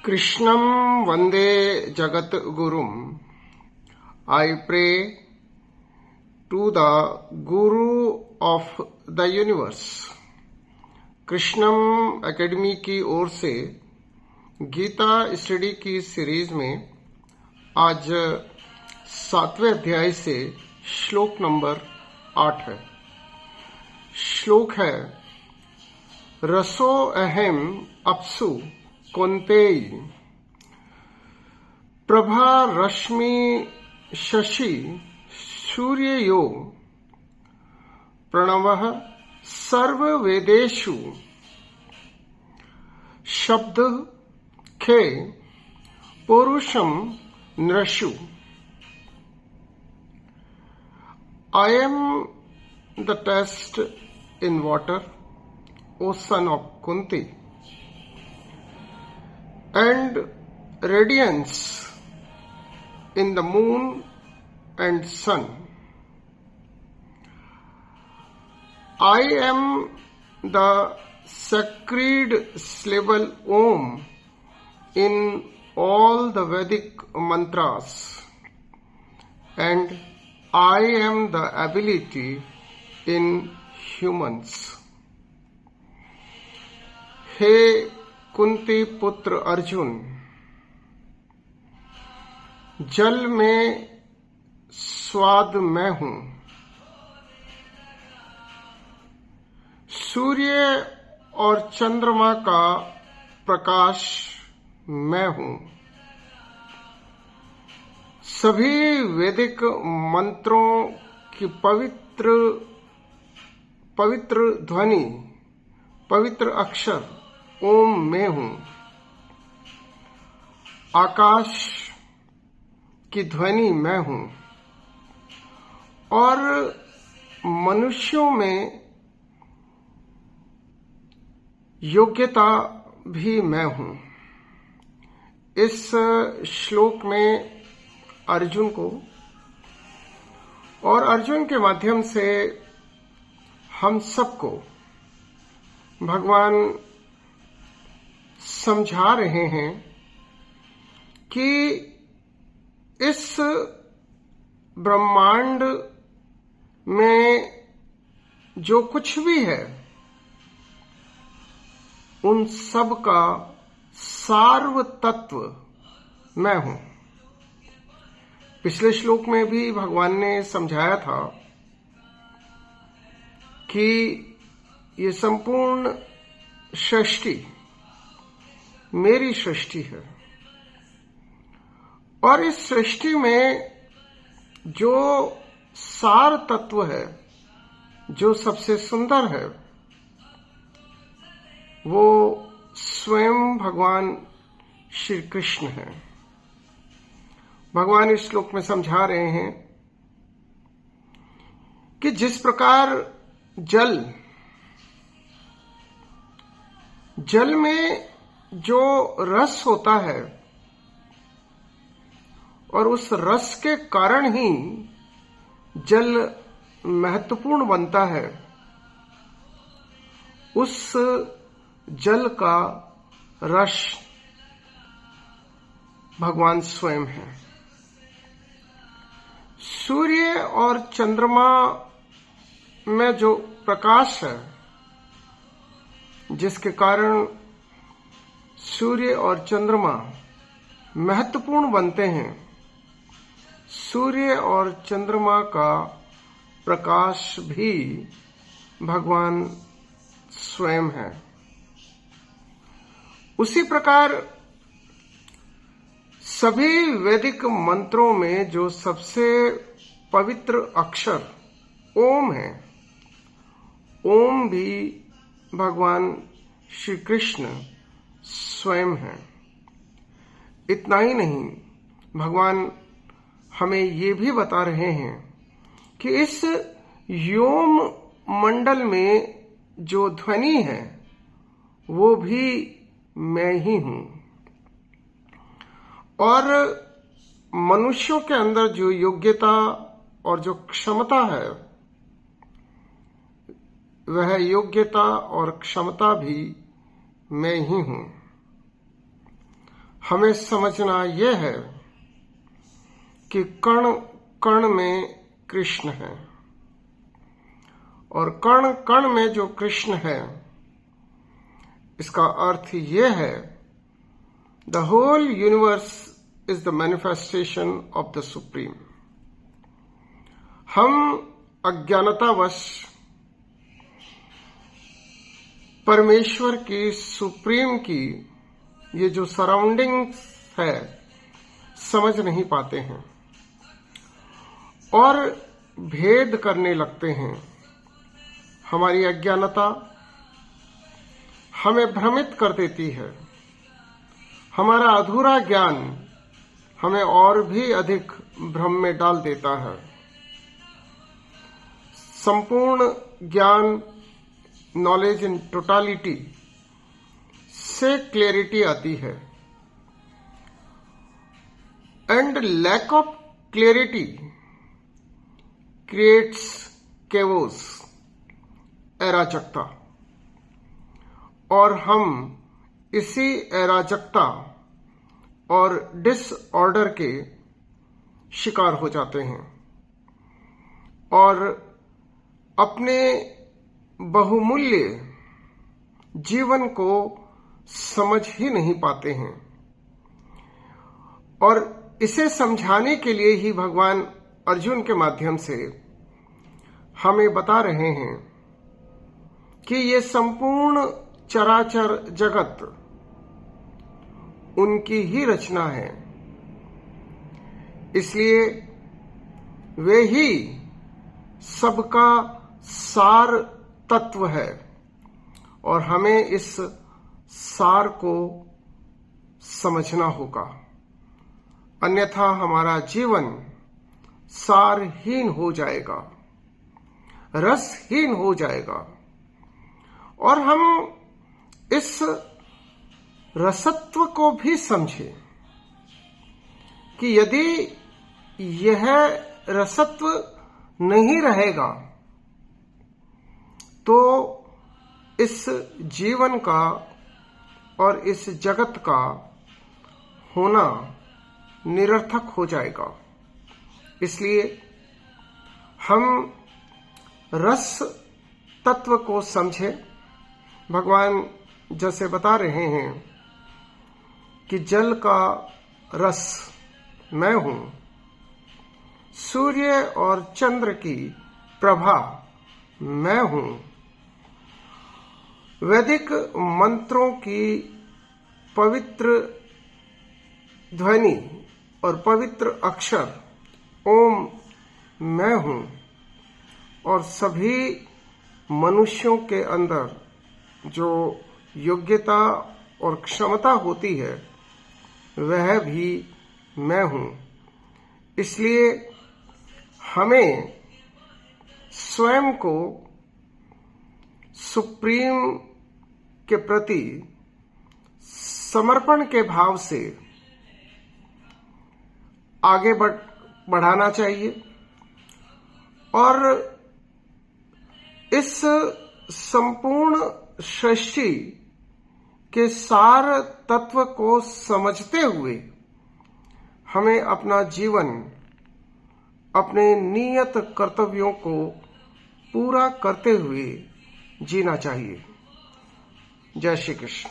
Krishnam Vande Jagat Gurum. I pray to the Guru of the Universe. Krishnam academy की ओर से Gita study की series में आज 7वें अध्याय से श्लोक नंबर 8 है। श्लोक है, रसो अहम अप्सु कौन्तेय प्रभा रश्मि शशि सूर्ययो प्रणवः सर्व वेदेषु शब्द खे पुरुषम नृषु। I am the test in water, O son of Kunti, and radiance in the moon and sun. I am the sacred syllable Om in all the Vedic mantras, and I am the ability in humans. हे कुंती पुत्र अर्जुन, जल में स्वाद मैं हूं, सूर्य और चंद्रमा का प्रकाश मैं हूं, सभी वैदिक मंत्रों की पवित्र ध्वनि, पवित्र अक्षर ओम मैं हूं, आकाश की ध्वनि मैं हूं, और मनुष्यों में योग्यता भी मैं हूं। इस श्लोक में अर्जुन को और अर्जुन के माध्यम से हम सबको भगवान समझा रहे हैं कि इस ब्रह्मांड में जो कुछ भी है उन सब का सार्व तत्व मैं हूं। पिछले श्लोक में भी भगवान ने समझाया था कि ये संपूर्ण सृष्टि मेरी सृष्टि है, और इस सृष्टि में जो सार तत्व है, जो सबसे सुंदर है, वो स्वयं भगवान श्री कृष्ण है। भगवान इस श्लोक में समझा रहे हैं कि जिस प्रकार जल में जो रस होता है और उस रस के कारण ही जल महत्वपूर्ण बनता है, उस जल का रस भगवान स्वयं है। सूर्य और चंद्रमा में जो प्रकाश है, जिसके कारण सूर्य और चंद्रमा महत्वपूर्ण बनते हैं, सूर्य और चंद्रमा का प्रकाश भी भगवान स्वयं है। उसी प्रकार सभी वैदिक मंत्रों में जो सबसे पवित्र अक्षर ओम है, ओम भी भगवान श्री कृष्ण स्वयं है। इतना ही नहीं, भगवान हमें ये भी बता रहे हैं कि इस व्योम मंडल में जो ध्वनि है वो भी मैं ही हूं, और मनुष्यों के अंदर जो योग्यता और जो क्षमता है, वह योग्यता और क्षमता भी मैं ही हूं। हमें समझना यह है कि कण कण में कृष्ण है, और कण कण में जो कृष्ण है, इसका अर्थ यह है the whole universe is the manifestation of the supreme. हम अज्ञानतावश परमेश्वर की, सुप्रीम की ये जो सराउंडिंग्स है समझ नहीं पाते हैं और भेद करने लगते हैं। हमारी अज्ञानता हमें भ्रमित कर देती है। हमारा अधूरा ज्ञान हमें और भी अधिक भ्रम में डाल देता है। संपूर्ण ज्ञान, नॉलेज इन टोटालिटी से क्लैरिटी आती है, and lack of clarity creates chaos, अराजकता। और हम इसी अराजकता और डिसऑर्डर के शिकार हो जाते हैं और अपने बहुमूल्य जीवन को समझ ही नहीं पाते हैं। और इसे समझाने के लिए ही भगवान अर्जुन के माध्यम से हमें बता रहे हैं कि ये संपूर्ण चराचर जगत उनकी ही रचना है, इसलिए वे ही सबका सार तत्व है और हमें इस सार को समझना होगा, अन्यथा हमारा जीवन सारहीन हो जाएगा, रसहीन हो जाएगा। और हम इस रसत्व को भी समझें कि यदि यह रसत्व नहीं रहेगा तो इस जीवन का और इस जगत का होना निरर्थक हो जाएगा। इसलिए हम रस तत्व को समझें। भगवान जैसे बता रहे हैं कि जल का रस मैं हूं, सूर्य और चंद्र की प्रभा मैं हूं, वैदिक मंत्रों की पवित्र ध्वनि और पवित्र अक्षर ओम मैं हूं, और सभी मनुष्यों के अंदर जो योग्यता और क्षमता होती है वह भी मैं हूं। इसलिए हमें स्वयं को सुप्रीम के प्रति समर्पण के भाव से आगे बढ़ाना चाहिए और इस संपूर्ण सृष्टि के सार तत्व को समझते हुए हमें अपना जीवन अपने नियत कर्तव्यों को पूरा करते हुए जीना चाहिए। जय श्री कृष्ण।